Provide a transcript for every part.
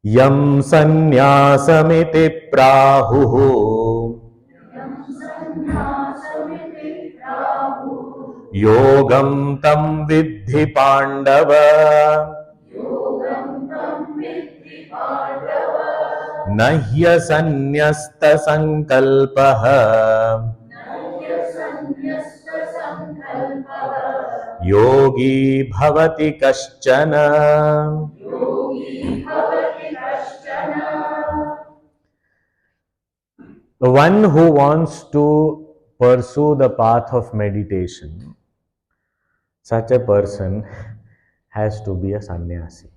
यम सन्न्यासमिति प्राहुः योगं तं विद्धि पाण्डव न ह्यसन्न्यस्तसङ्कल्पः योगी भवति कश्चन. The one who wants to pursue the path of meditation, such a person has to be a sannyasi.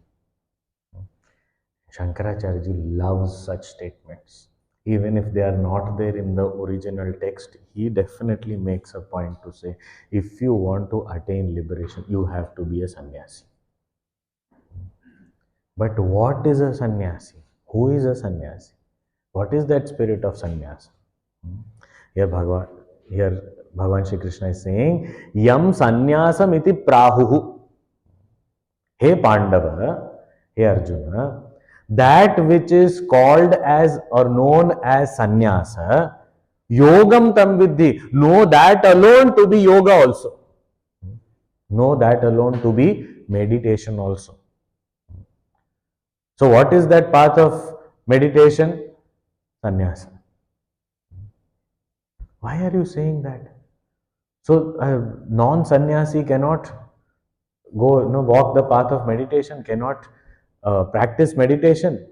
Shankaracharya loves such statements. Even if they are not there in the original text, he definitely makes a point to say, if you want to attain liberation, you have to be a sannyasi. But what is a sannyasi? Who is a sannyasi? What is that spirit of sannyasa? Here Bhagavan Shri Krishna is saying, Yam sannyasam iti prahuhu. Hey Pandava, hey Arjuna, that which is called as or known as sannyasa, yogam tam vidhi. Know that alone to be yoga also. Know that alone to be meditation also. So what is that path of meditation? Sannyasa. Why are you saying that? So non-sannyasi cannot walk the path of meditation, cannot practice meditation.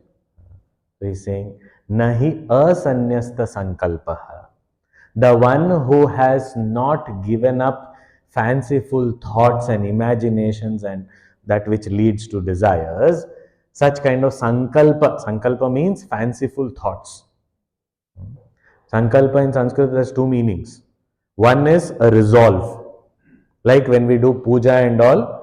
So he's saying, Nahi asanyasta sankalpaha. The one who has not given up fanciful thoughts and imaginations and that which leads to desires, such kind of sankalpa means fanciful thoughts. Sankalpa in Sanskrit has two meanings. One is a resolve. Like when we do puja and all,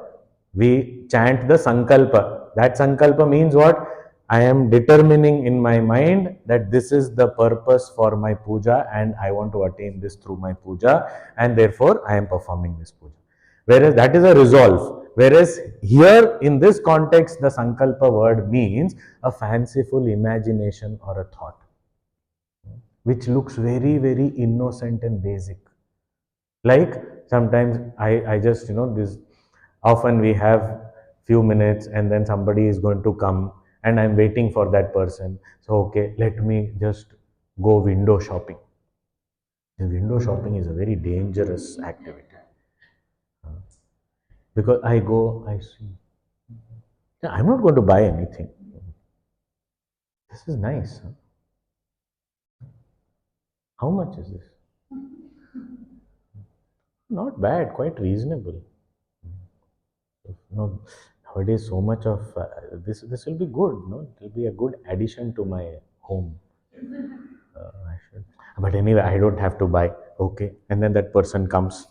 we chant the sankalpa. That sankalpa means what? I am determining in my mind that this is the purpose for my puja and I want to attain this through my puja and therefore I am performing this puja. Whereas that is a resolve. Whereas here in this context, the sankalpa word means a fanciful imagination or a thought, which looks very, very innocent and basic. Like sometimes I just, this often we have few minutes and then somebody is going to come and I'm waiting for that person. So, okay, let me just go window shopping. The window shopping is a very dangerous activity. Because I see. I'm not going to buy anything. This is nice. Huh? How much is this? Not bad, quite reasonable. Nowadays so much of this will be good. It will be a good addition to my home. But anyway, I don't have to buy. Okay, and then that person comes,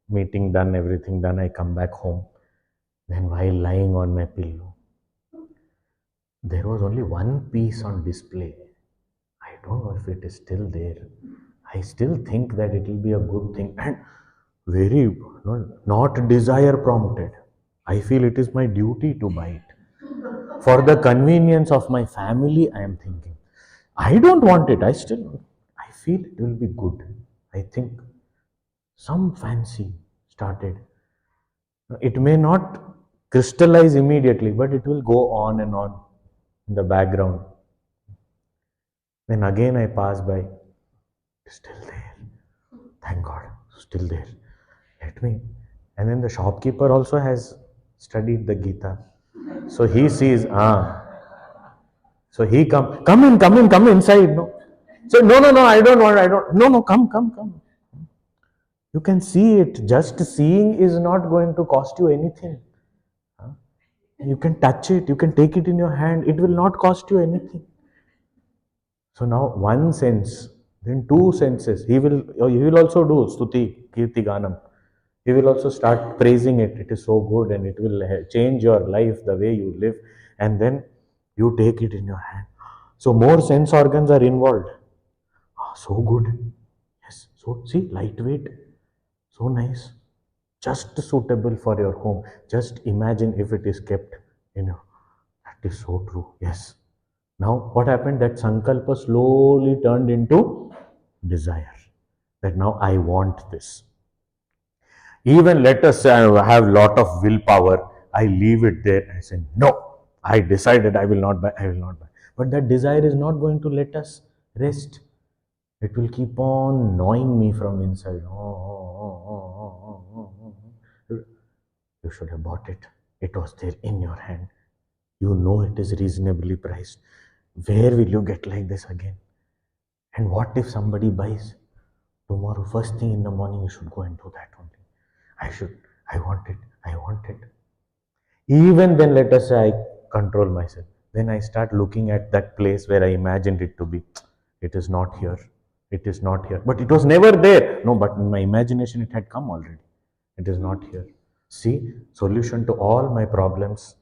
meeting done, everything done. I come back home. Then while lying on my pillow, there was only one piece on display. I don't know if it is still there. I still think that it will be a good thing and very not desire prompted. I feel it is my duty to buy it. For the convenience of my family, I am thinking. I don't want it. I feel it will be good. I think some fancy started. It may not crystallize immediately, but it will go on and on in the background. Then again I pass by. Still there. Thank God. Still there. Let me. And then the shopkeeper also has studied the Gita. So he sees, So he come inside. No. So no, I don't want, No, come. You can see it. Just seeing is not going to cost you anything. You can touch it. You can take it in your hand. It will not cost you anything. So now one sense, then two senses. He will also do Stuti, Kirti Ganam. He will also start praising it. It is so good and it will change your life, the way you live. And then you take it in your hand. So more sense organs are involved. So good. Yes. So see, lightweight. So nice. Just suitable for your home. Just imagine if it is kept, That is so true. Yes. Now what happened? That sankalpa slowly turned into desire. That now I want this. Even let us say I have lot of willpower, I leave it there. I say, no, I decided I will not buy, I will not buy. But that desire is not going to let us rest. It will keep on gnawing me from inside. You should have bought it. It was there in your hand. You know it is reasonably priced. Where will you get like this again? And what if somebody buys? Tomorrow, first thing in the morning, you should go and do that only. I want it, I want it. Even then, let us say I control myself. Then I start looking at that place where I imagined it to be. It is not here. It is not here. But it was never there. No, but in my imagination, it had come already. It is not here. See, solution to all my problems,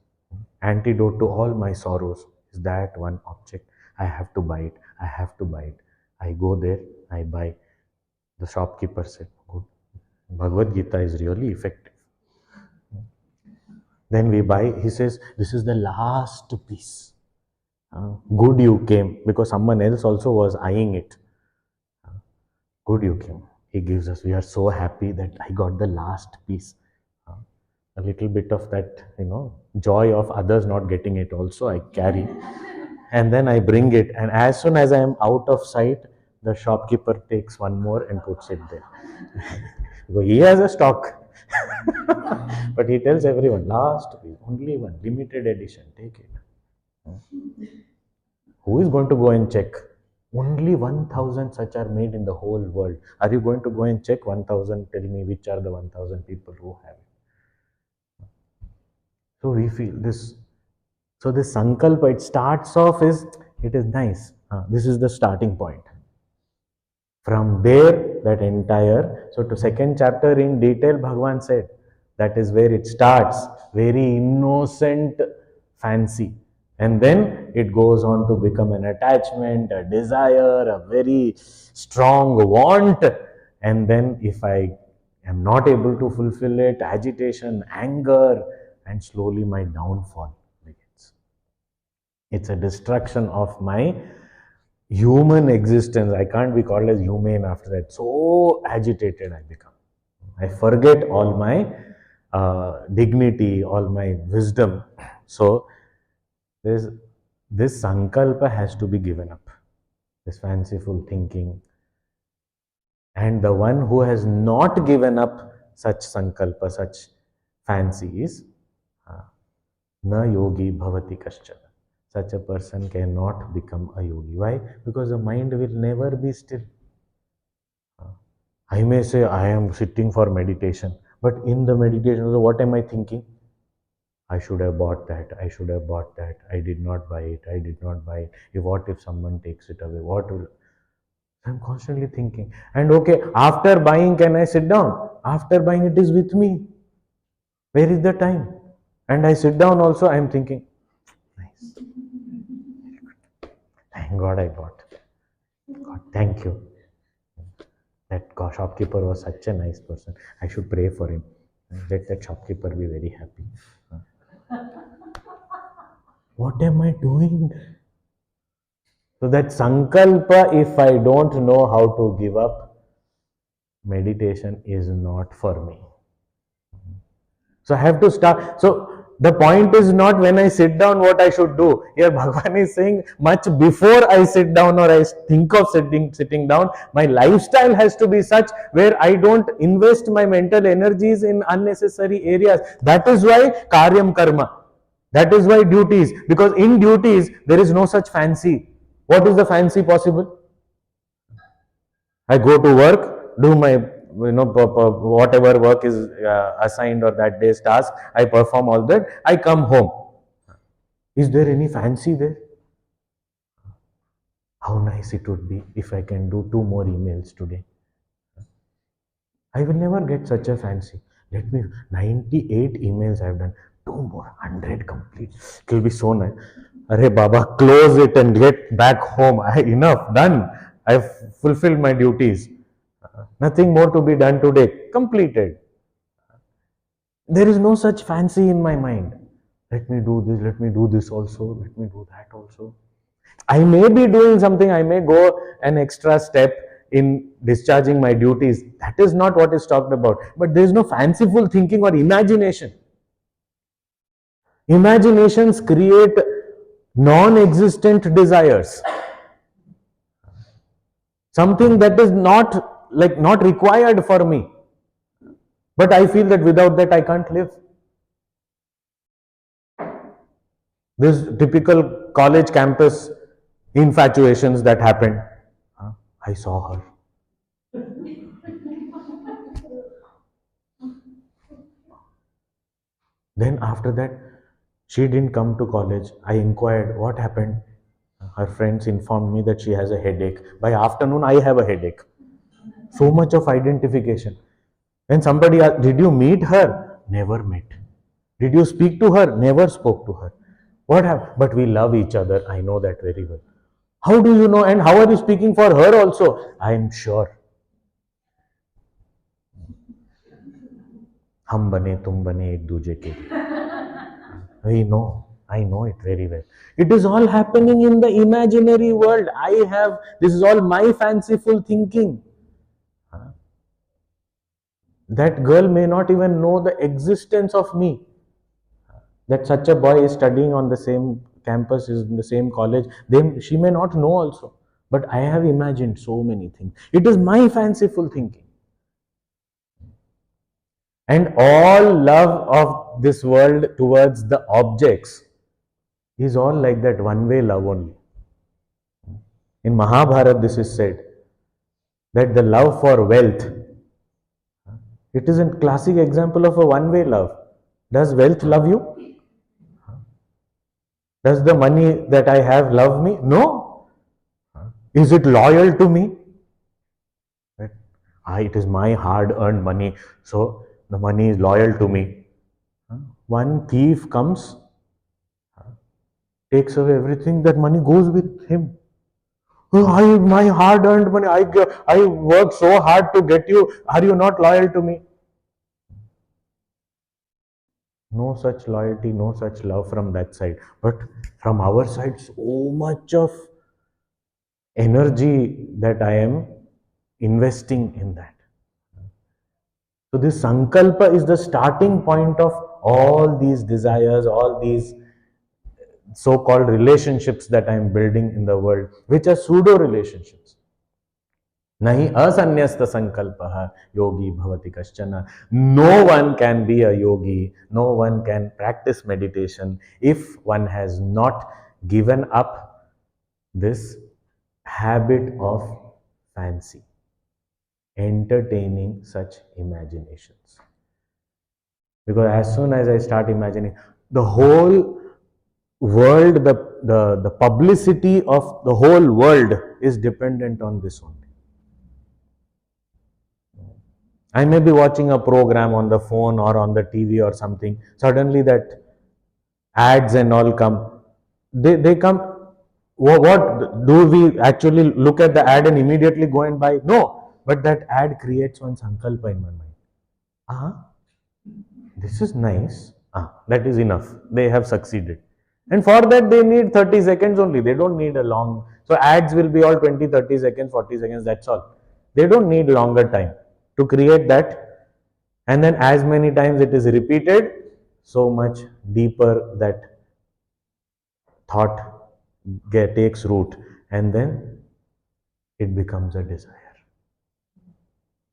antidote to all my sorrows is that one object. I have to buy it. I have to buy it. I go there, I buy. The shopkeeper said, good. Bhagavad Gita is really effective. Then we buy, he says, this is the last piece. Good you came, because someone else also was eyeing it. Good you came. He gives us, we are so happy that I got the last piece. A little bit of that, joy of others not getting it also I carry. And then I bring it. And as soon as I am out of sight, the shopkeeper takes one more and puts it there. Because he has a stock. But he tells everyone, last piece, only one, limited edition, take it. Who is going to go and check? Only 1,000 such are made in the whole world. Are you going to go and check 1,000? Tell me which are the 1,000 people who have it. So we feel this. So this sankalpa, it starts off it is nice. This is the starting point. From there, that entire, so to second chapter in detail, Bhagavan said, that is where it starts, very innocent fancy. And then it goes on to become an attachment, a desire, a very strong want. And then if I am not able to fulfill it, agitation, anger, and slowly my downfall begins. It's a destruction of my human existence. I can't be called as human after that. So agitated I become. I forget all my dignity, all my wisdom. So this sankalpa has to be given up. This fanciful thinking. And the one who has not given up such sankalpa, such fancies, na yogi bhavati kaschana. Such a person cannot become a yogi. Why? Because the mind will never be still. I may say I am sitting for meditation, but in the meditation, what am I thinking? I should have bought that. I should have bought that. I did not buy it. I did not buy it. What if someone takes it away? What will... I'm constantly thinking. And okay, after buying, can I sit down? After buying, it is with me. Where is the time? And I sit down also, I am thinking, nice. Thank God I bought. God, thank you. That shopkeeper was such a nice person. I should pray for him. Let that shopkeeper be very happy. What am I doing? So that sankalpa, if I don't know how to give up, meditation is not for me. So I have to start. So the point is not when I sit down what I should do. Here Bhagavan is saying much before I sit down or I think of sitting down, my lifestyle has to be such where I don't invest my mental energies in unnecessary areas. That is why karyam karma. That is why duties. Because in duties there is no such fancy. What is the fancy possible? I go to work, do my whatever work is assigned or that day's task, I perform all that, I come home. Is there any fancy there? How nice it would be if I can do 2 more emails today. I will never get such a fancy. Let me, 98 emails I have done, 2 more, 100 complete. It will be so nice. Arey Baba, close it and get back home. Enough, done. I've fulfilled my duties. Nothing more to be done today. Completed. There is no such fancy in my mind. Let me do this also. Let me do that also. I may be doing something, I may go an extra step in discharging my duties. That is not what is talked about. But there is no fanciful thinking or imagination. Imaginations create non-existent desires. Something that is not required for me. But I feel that without that I can't live. This typical college campus infatuations that happened. I saw her. Then after that, she didn't come to college. I inquired what happened. Her friends informed me that she has a headache. By afternoon, I have a headache. So much of identification. When somebody asked, did you meet her? Never met. Did you speak to her? Never spoke to her. What happened? But we love each other. I know that very well. How do you know? And how are you speaking for her also? I am sure. हम बने तुम बने एक दूजे के लिए. I know it very well. It is all happening in the imaginary world. This is all my fanciful thinking. That girl may not even know the existence of me. That such a boy is studying on the same campus, is in the same college. She may not know also. But I have imagined so many things. It is my fanciful thinking. And all love of this world towards the objects is all like that one-way love only. In Mahabharata, this is said that the love for wealth, it is a classic example of a one-way love. Does wealth love you? Does the money that I have love me? No. Is it loyal to me? It is my hard-earned money, so the money is loyal to me. One thief comes, takes away everything, that money goes with him. My hard-earned money, I worked so hard to get you. Are you not loyal to me? No such loyalty, no such love from that side. But from our side, so much of energy that I am investing in that. So this sankalpa is the starting point of all these desires, all these so-called relationships that I am building in the world, which are pseudo relationships. Nahi asanyasta sankalpaha yogi bhavati kaschana. No one can be a yogi, no one can practice meditation if one has not given up this habit of fancy, entertaining such imaginations. Because as soon as I start imagining, the whole world, the publicity of the whole world is dependent on this only. I may be watching a program on the phone or on the TV or something. Suddenly that ads and all come. They come. What do we actually look at the ad and immediately go and buy? No. But that ad creates one sankalpa in my mind. This is nice. That is enough. They have succeeded. And for that they need 30 seconds only. They don't need a long. So ads will be all 20, 30 seconds, 40 seconds. That's all. They don't need longer time to create that. And then as many times it is repeated, so much deeper that thought takes root. And then it becomes a desire.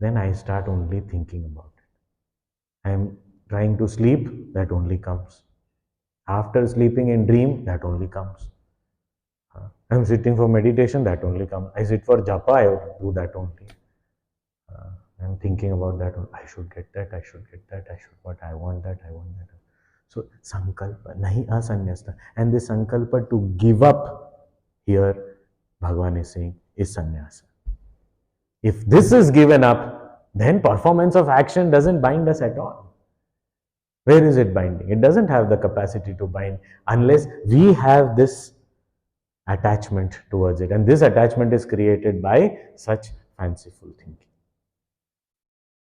Then I start only thinking about it. I am trying to sleep, that only comes. After sleeping in dream, that only comes. I am sitting for meditation, that only comes. I sit for japa, I do that only. I am thinking about that. I should get that, I should get that, I want that, I want that. So, sankalpa, nahi asanyasta. And this sankalpa to give up, here Bhagavan is saying, is sannyasa. If this is given up, then performance of action doesn't bind us at all. Where is it binding? It doesn't have the capacity to bind unless we have this attachment towards it. And this attachment is created by such fanciful thinking.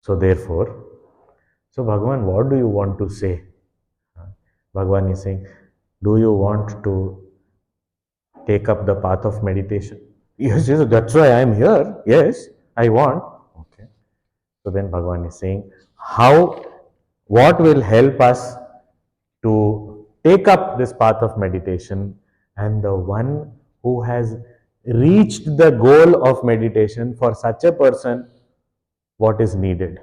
So therefore, Bhagavan, what do you want to say? Bhagavan is saying, do you want to take up the path of meditation. Yes, yes, that's why I am here. Yes, I want. Okay. So then Bhagavan is saying, how, what will help us to take up this path of meditation, and the one who has reached the goal of meditation, for such a person, what is needed?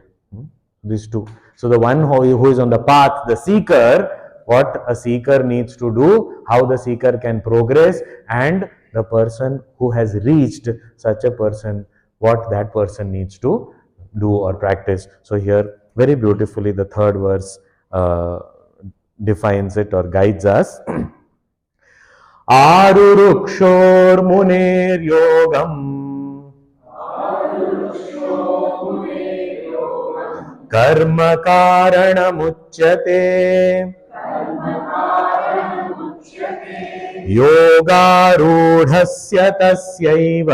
These two. So the one who is on the path, the seeker, what a seeker needs to do, how the seeker can progress, and the person who has reached such a person, what that person needs to do or practice. So here, very beautifully, the third verse defines it or guides us. Arurukshormunir कर्म कारणमुच्यते योगारूढस्य तस्यैव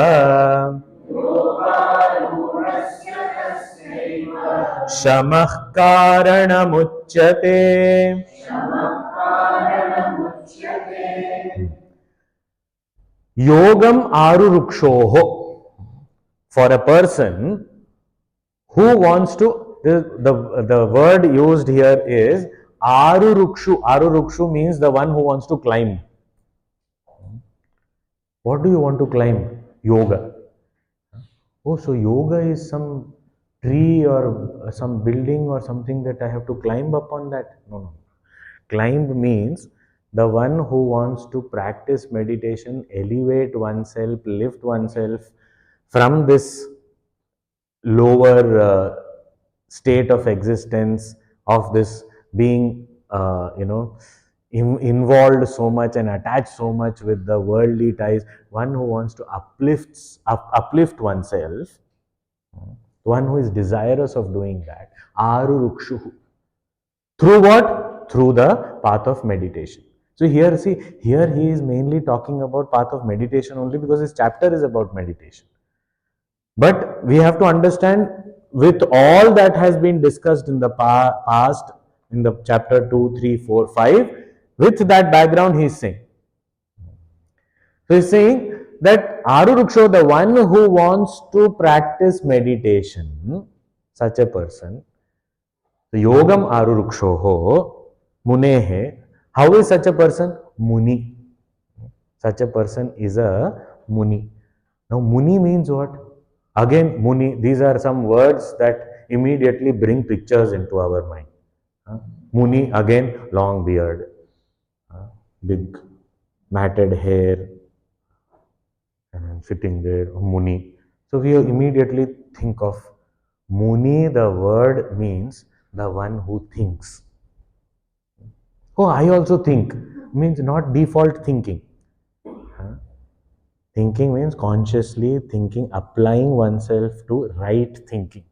शमः कारणमुच्यते. Yogam arurukshoho. For a person who wants to, the word used here is arurukshu. Arurukshu means the one who wants to climb. What do you want to climb? Yoga. Oh, so yoga is some tree or some building or something that I have to climb upon that? No, no. Climb means the one who wants to practice meditation, elevate oneself, lift oneself from this lower state of existence, of this being, involved so much and attached so much with the worldly ties. One who wants to uplift oneself, one who is desirous of doing that. Arurukshu. Through what? Through the path of meditation. So here, see, here he is mainly talking about path of meditation only because his chapter is about meditation. But we have to understand, with all that has been discussed in the past, in the chapter 2, 3, 4, 5, with that background he is saying. So he is saying that Aruruksho, the one who wants to practice meditation, such a person, the Yogam Arurukshoho, Munehe, how is such a person? Muni. Such a person is a Muni. Now Muni means what? Again, Muni, these are some words that immediately bring pictures into our mind. Muni, again, long beard, big matted hair, and sitting there, Muni. So we immediately think of Muni. The word means the one who thinks. Oh, I also think, means not default thinking. Thinking means consciously thinking, applying oneself to right thinking.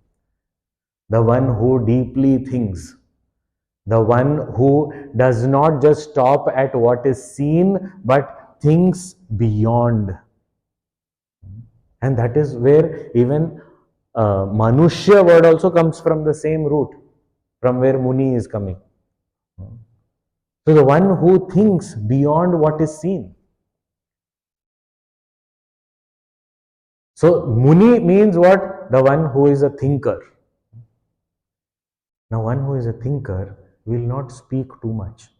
The one who deeply thinks. The one who does not just stop at what is seen, but thinks beyond. And that is where even Manushya word also comes from the same root, from where Muni is coming. So the one who thinks beyond what is seen. So Muni means what? The one who is a thinker. Now one who is a thinker will not speak too much.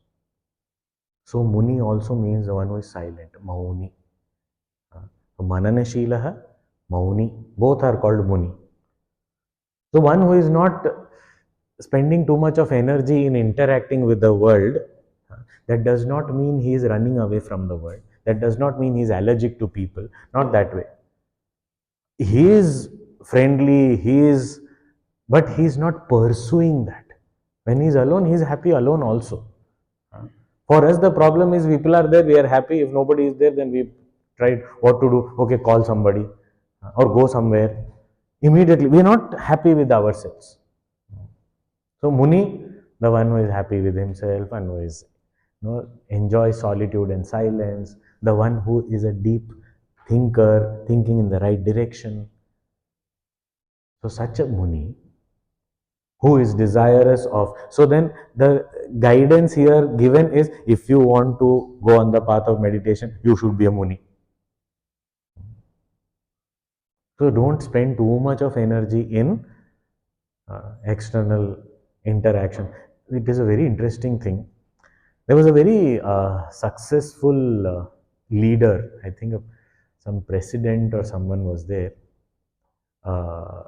So Muni also means the one who is silent, Mauni. So Mananashilaha, Mauni, both are called Muni. So one who is not spending too much of energy in interacting with the world, that does not mean he is running away from the world. That does not mean he is allergic to people. Not that way. He is friendly, but he is not pursuing that. When he is alone, he is happy alone also. For us, the problem is people are there, we are happy. If nobody is there, then we tried what to do. Okay, call somebody or go somewhere. Immediately, we are not happy with ourselves. So Muni, the one who is happy with himself and who is enjoys solitude and silence, the one who is a deep thinker, thinking in the right direction. So such a Muni who is desirous of. So then the guidance here given is, if you want to go on the path of meditation, you should be a Muni. So don't spend too much of energy in external interaction. It is a very interesting thing. There was a very successful leader, I think some president or someone was there. Uh,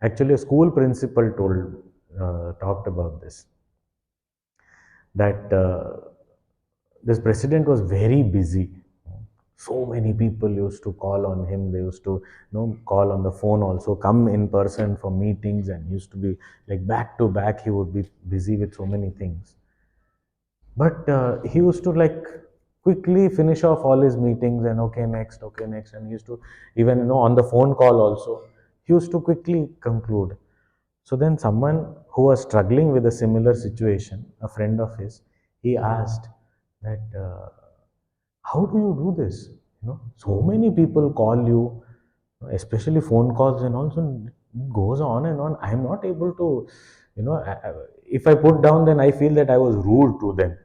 Actually, a school principal talked about this, that this president was very busy. So many people used to call on him. They used to, call on the phone also, come in person for meetings, and used to be like back to back. He would be busy with so many things. But he used to like quickly finish off all his meetings and okay next, and he used to even on the phone call also he used to quickly conclude. So then someone who was struggling with a similar situation, a friend of his, he asked that how do you do this? So many people call you, especially phone calls, and also it goes on and on. I am not able to, if I put down, then I feel that I was rude to them.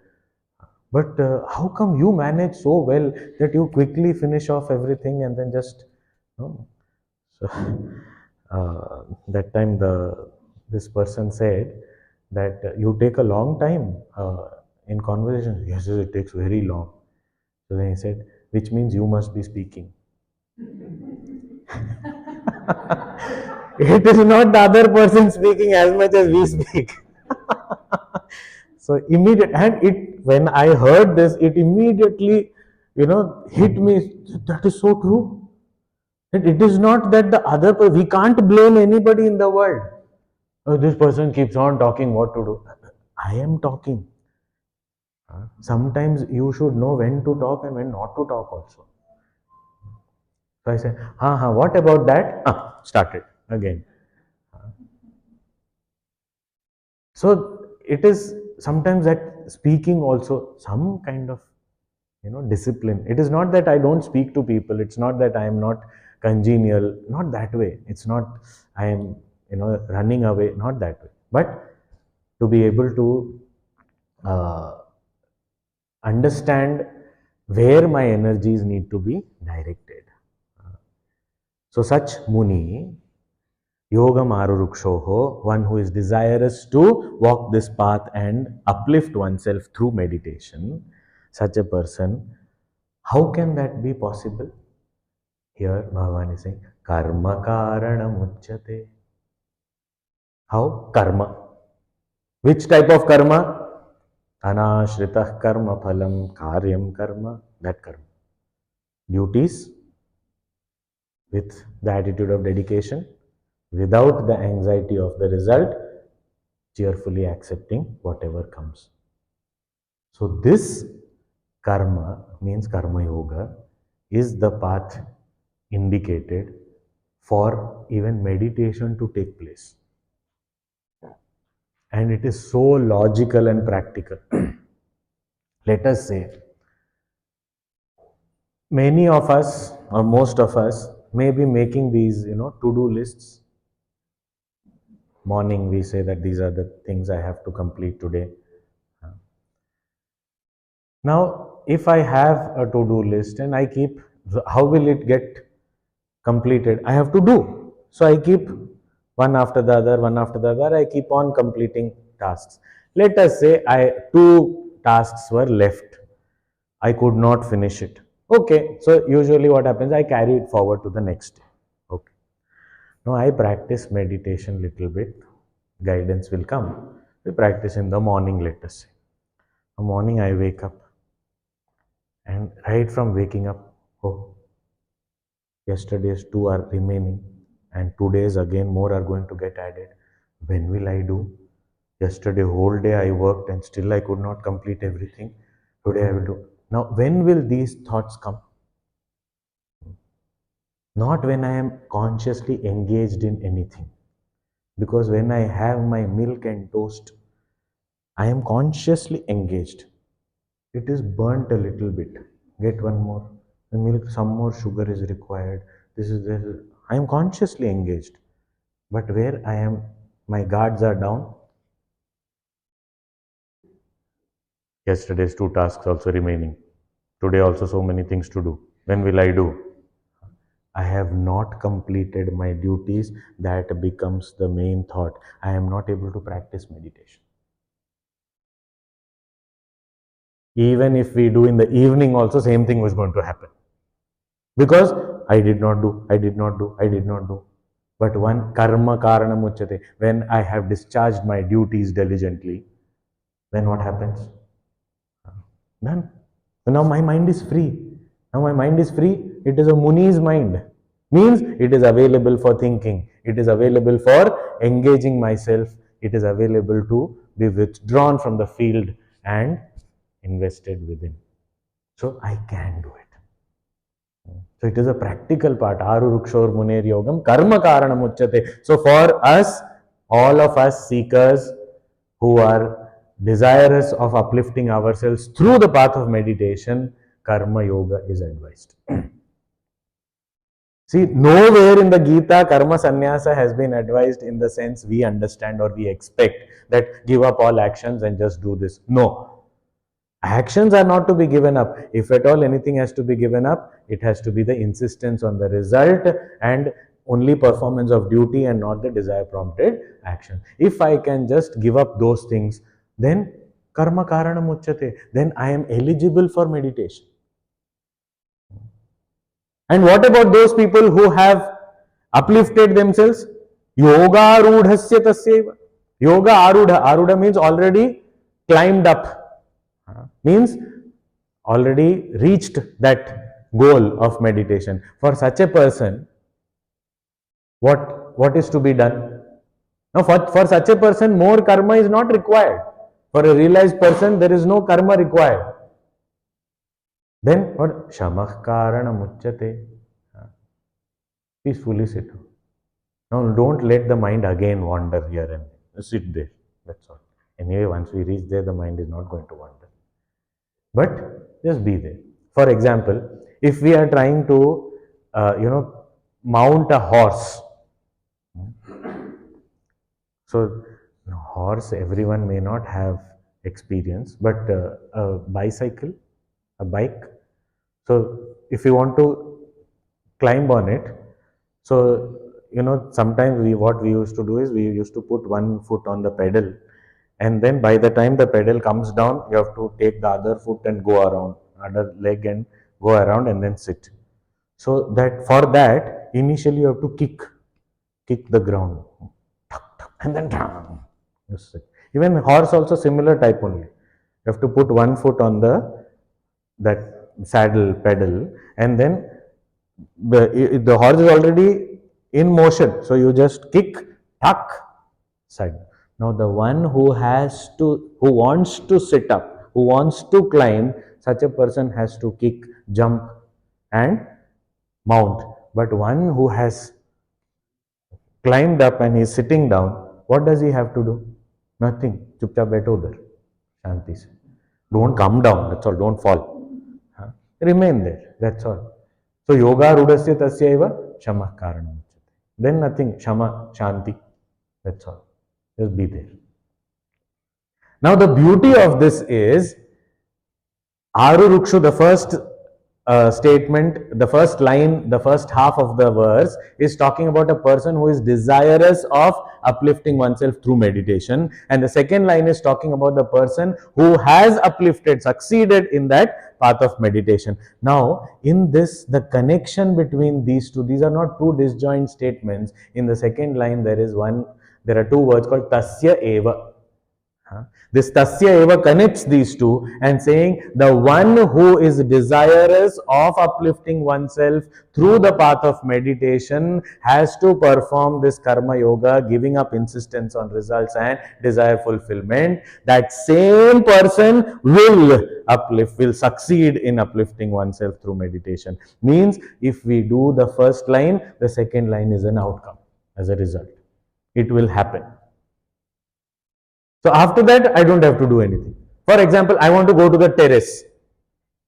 But how come you manage so well that you quickly finish off everything and then just, so that time this person said that you take a long time in conversation. Yes, yes, it takes very long. So then he said, which means you must be speaking. It is not the other person speaking as much as we speak. So immediate, and it, when I heard this, it immediately, hit me. That is so true. It is not that the other person, we can't blame anybody in the world. Oh, this person keeps on talking, what to do? I am talking. Sometimes you should know when to talk and when not to talk also. So I said, what about that? Started again. So it is sometimes that speaking also some kind of discipline. It is not that I don't speak to people. It's not that I am not congenial. Not that way. It's not I am running away. Not that way. But to be able to understand where my energies need to be directed. So such Muni, Yogam Arurukshoho, one who is desirous to walk this path and uplift oneself through meditation, such a person, how can that be possible? Here Bhagavan is saying, Karma Karana Muchyate. How? Karma. Which type of karma? Anashritah karma phalam karyam karma. That karma. Duties with the attitude of dedication, without the anxiety of the result, cheerfully accepting whatever comes. So this karma means karma yoga is the path indicated for even meditation to take place. And it is so logical and practical. Let us say, many of us or most of us may be making these, to-do lists. Morning we say that these are the things I have to complete today. Now, if I have a to-do list and I keep, how will it get completed? I have to do. So I keep one after the other, I keep on completing tasks. Let us say two tasks were left. I could not finish it. Okay, so usually what happens, I carry it forward to the next day. Okay. Now I practice meditation little bit. Guidance will come. We practice in the morning, let us say. In the morning I wake up. And right from waking up, oh, yesterday's two are remaining, and today's again more are going to get added. When will I do? Yesterday whole day I worked and still I could not complete everything. Today I will do. Now, when will these thoughts come? Not when I am consciously engaged in anything. Because when I have my milk and toast, I am consciously engaged. It is burnt a little bit. Get one more. The milk, some more sugar is required. This is. I am consciously engaged. But where I am My guards are down. Yesterday's 2 tasks also remaining. Today also so many things to do. When will I do? I have not completed my duties. That becomes the main thought. I am not able to practice meditation. Even if we do in the evening also, same thing was going to happen. Because I did not do. But one karma karanam uchyate. When I have discharged my duties diligently, then what happens? None. So now my mind is free. It is a Muni's mind. Means it is available for thinking. It is available for engaging myself. It is available to be withdrawn from the field and invested within. So I can do it. So it is a practical part. Arurukshor muner yogam karma karanam uchyate. So for us, all of us seekers who are desirous of uplifting ourselves through the path of meditation, karma yoga is advised. See, nowhere in the Gita karma sannyasa has been advised in the sense we understand or we expect that give up all actions and just do this. No. Actions are not to be given up. If at all anything has to be given up, it has to be the insistence on the result and only performance of duty and not the desire prompted action. If I can just give up those things, then karma karanam uchyate, then I am eligible for meditation. And what about those people who have uplifted themselves? Yoga arudhasya tasyeva. Yoga aruda. Aruda means already climbed up. Means already reached that goal of meditation. For such a person, what is to be done? Now for such a person, more karma is not required. For a realized person, there is no karma required. Then what? Shamah karana muchyate. Peacefully sit. Now don't let the mind again wander here and sit there. That's all. Anyway, once we reach there, the mind is not going to wander. But just be there. For example, if we are trying to, mount a horse. So, horse, everyone may not have experience, but a bicycle, a bike. So, if you want to climb on it, so, sometimes what we used to do is we used to put one foot on the pedal, and then by the time the pedal comes down, you have to take the other foot and go around, other leg and go around and then sit. So that for that, initially you have to kick the ground, and then just sit. Even horse also similar type only. You have to put one foot on that saddle pedal, and then the horse is already in motion. So you just kick, tuck, side. Now the one who wants to sit up, who wants to climb, such a person has to kick, jump and mount. But one who has climbed up and is sitting down, what does he have to do? Nothing. Chupchap baitho udhar. Shanti se. Don't come down. That's all. Don't fall. Remain there. That's all. So yoga rudasya tasya eva shamah karanam. Then nothing. Shama, shanti. That's all. Just be there. Now the beauty of this is Arurukshu, the first statement, the first line, the first half of the verse is talking about a person who is desirous of uplifting oneself through meditation, and the second line is talking about the person who has uplifted, succeeded in that path of meditation. Now in this, the connection between these two, these are not two disjoint statements. In the second line there are two words called tasya eva. This tasya eva connects these two and saying the one who is desirous of uplifting oneself through the path of meditation has to perform this karma yoga, giving up insistence on results and desire fulfillment. That same person will succeed in uplifting oneself through meditation. Means if we do the first line, the second line is an outcome as a result. It will happen. So after that, I don't have to do anything. For example, I want to go to the terrace.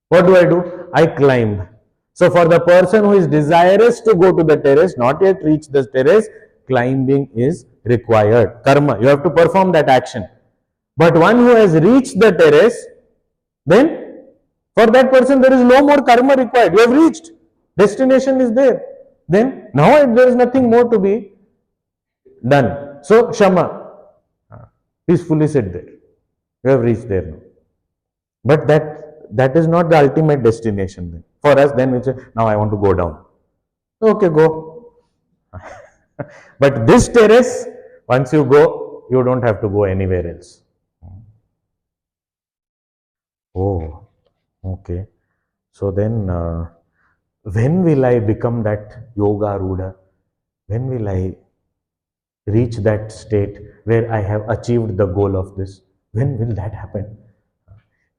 What do? I climb. So for the person who is desirous to go to the terrace, not yet reach the terrace, climbing is required. Karma, you have to perform that action. But one who has reached the terrace, then for that person there is no more karma required. You have reached. Destination is there. Then now there is nothing more to be done. So Shama, peacefully sit there. You have reached there now. But that is not the ultimate destination. Then. For us, then we say, now I want to go down. Okay, go. But this terrace, once you go, you don't have to go anywhere else. Oh, okay. So then, when will I become that yoga aruda? When will I reach that state where I have achieved the goal of this? When will that happen?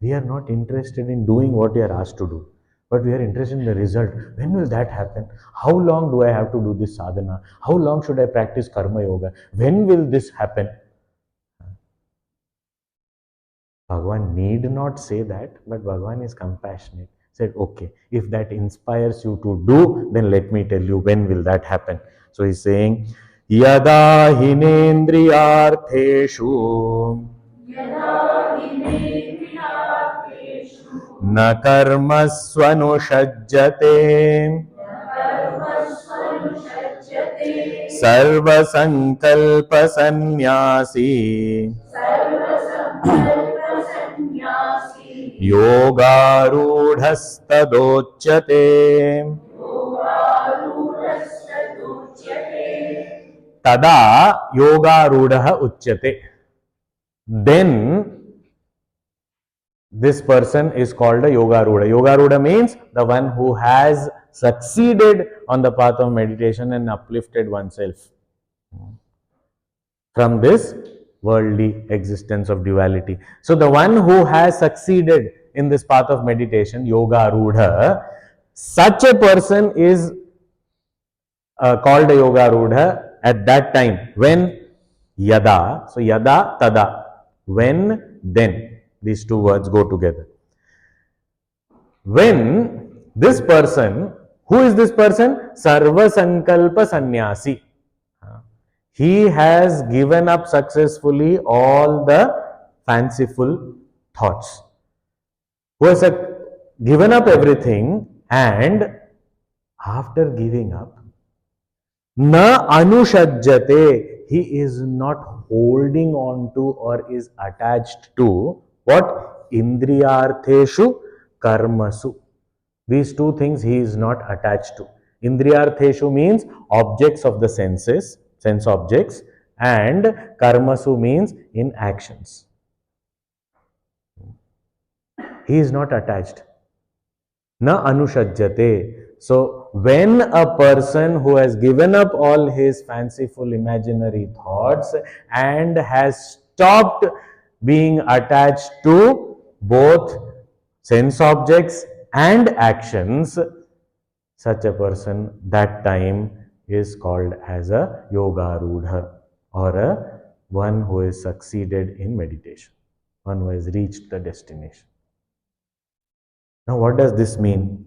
We are not interested in doing what we are asked to do, but we are interested in the result. When will that happen? How long do I have to do this sadhana? How long should I practice karma yoga? When will this happen? Bhagavan need not say that, but Bhagavan is compassionate. Said, okay, if that inspires you to do, then let me tell you when will that happen. So he's saying, Yada hinendriyartheshu न कर्मस्वनुषज्जते सर्वसंकल्पसन्न्यासी योगारूढस्तदोच्यते तदा योगारूढ़ः उच्यते. Then this person is called a yogaruda. Yogaruda means the one who has succeeded on the path of meditation and uplifted oneself from this worldly existence of duality. So the one who has succeeded in this path of meditation, yogaruda, such a person is called a yogaruda at that time when yada. So yada tada, when then. These two words go together. When this person, who is this person? Sarva Sankalpa Sannyasi. He has given up successfully all the fanciful thoughts. Who has given up everything, and after giving up, na anushajjate, he is not holding on to or is attached to what? Indriyartheshu karmasu. These two things he is not attached to. Indriyartheshu means objects of the senses, sense objects, and karmasu means in actions. He is not attached. Na anushajjate. So when a person who has given up all his fanciful imaginary thoughts and has stopped being attached to both sense objects and actions, such a person that time is called as a yogarudha, or a one who has succeeded in meditation, one who has reached the destination. Now what does this mean?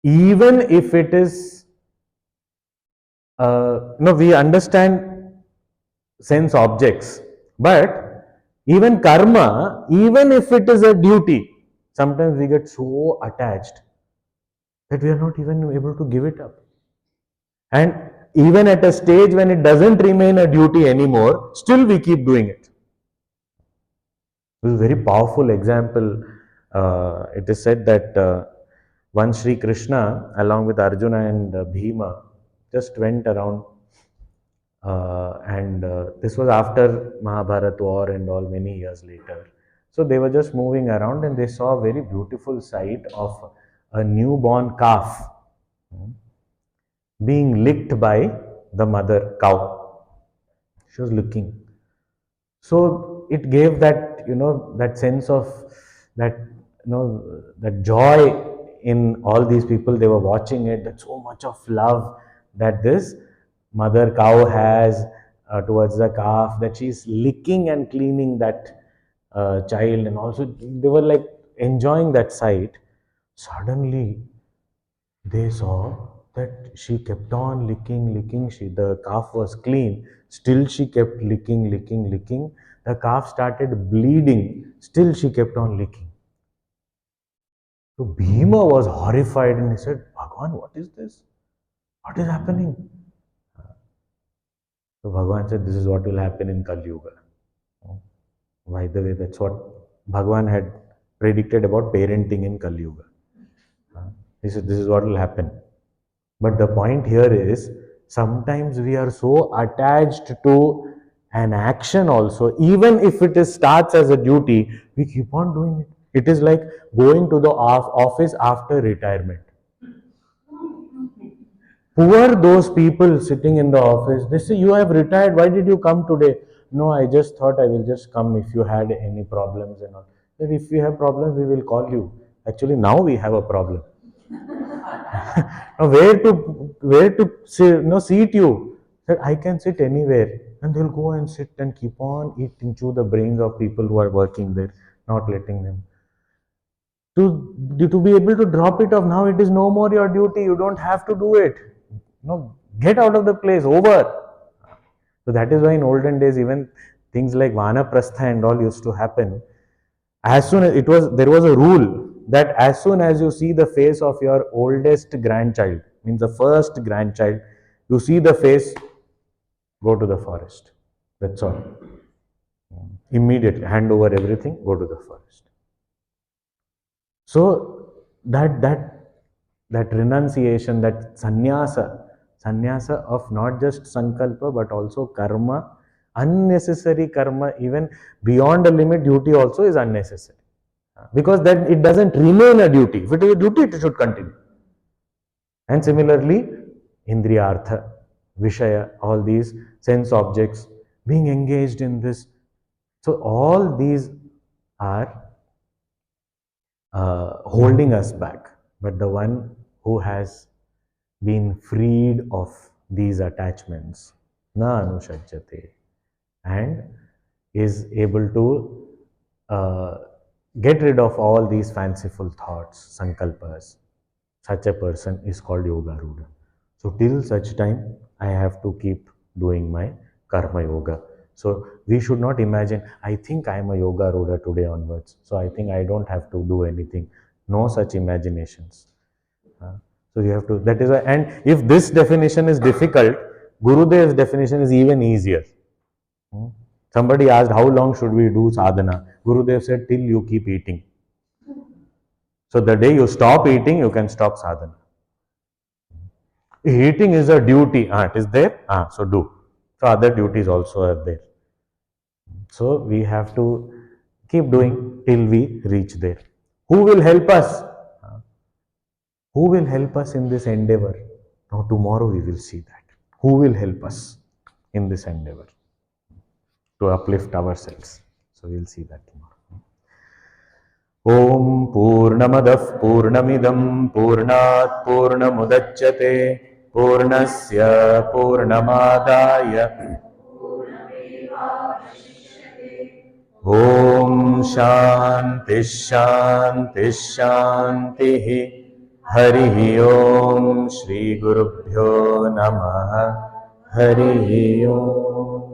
Even if it is, we understand sense objects, but even karma, even if it is a duty, sometimes we get so attached that we are not even able to give it up. And even at a stage when it doesn't remain a duty anymore, still we keep doing it. This is a very powerful example. It is said that once Sri Krishna, along with Arjuna and Bhima, just went around, and this was after Mahabharata war and all, many years later. So they were just moving around and they saw a very beautiful sight of a newborn calf being licked by the mother cow. She was looking. So it gave that, that sense of that, that joy in all these people. They were watching it, that so much of love that this mother cow has towards the calf, that she's licking and cleaning that child, and also they were like enjoying that sight. Suddenly they saw that she kept on licking. The calf was clean. Still she kept licking. The calf started bleeding. Still she kept on licking. So Bhima was horrified and he said, Bhagwan, what is this? What is happening? So Bhagwan said, this is what will happen in Kali Yuga. By the way, that's what Bhagwan had predicted about parenting in Kali Yuga. He said, this is what will happen. But the point here is, sometimes we are so attached to an action also, even if it starts as a duty, we keep on doing it. It is like going to the office after retirement. Poor those people sitting in the office. They say, you have retired, why did you come today? No, I just thought I will just come if you had any problems and all. But if we have problems, we will call you. Actually, now we have a problem. Now, where to seat you? That I can sit anywhere, and they'll go and sit and keep on eating through the brains of people who are working there, not letting them. To be able to drop it off, now it is no more your duty. You don't have to do it. No, get out of the place. Over. So that is why in olden days, even things like Vanaprastha and all used to happen. As soon as there was a rule that as soon as you see the face of your oldest grandchild, means the first grandchild, you see the face, go to the forest. That's all. Immediately hand over everything, go to the forest. So that renunciation, that sannyasa of not just sankalpa but also karma, unnecessary karma, even beyond a limit, duty also is unnecessary. Because then it doesn't remain a duty. If it is a duty, it should continue. And similarly, indriyartha, vishaya, all these sense objects, being engaged in this. So all these are holding us back. But the one who has been freed of these attachments, na anushajyate, and is able to get rid of all these fanciful thoughts, sankalpas, such a person is called yoga aruda. So till such time, I have to keep doing my karma yoga. So we should not imagine, I think I am a yoga aruda today onwards, so I think I don't have to do anything. No such imaginations. So you have to, that is why, and if this definition is difficult, Gurudev's definition is even easier. Somebody asked, how long should we do sadhana? Gurudev said, till you keep eating. So the day you stop eating, you can stop sadhana. Eating is a duty. It is there. So do. So other duties also are there. So we have to keep doing till we reach there. Who will help us? Who will help us in this endeavor? Now tomorrow we will see that. Who will help us in this endeavor to uplift ourselves? So we will see that tomorrow. Om Purnamadah Purnamidam Purnat Purnamudachyate Purnasya Purnamadaya Om Shanti Shanti Shanti Hari Om Shri Gurubhyo Namaha Hari Om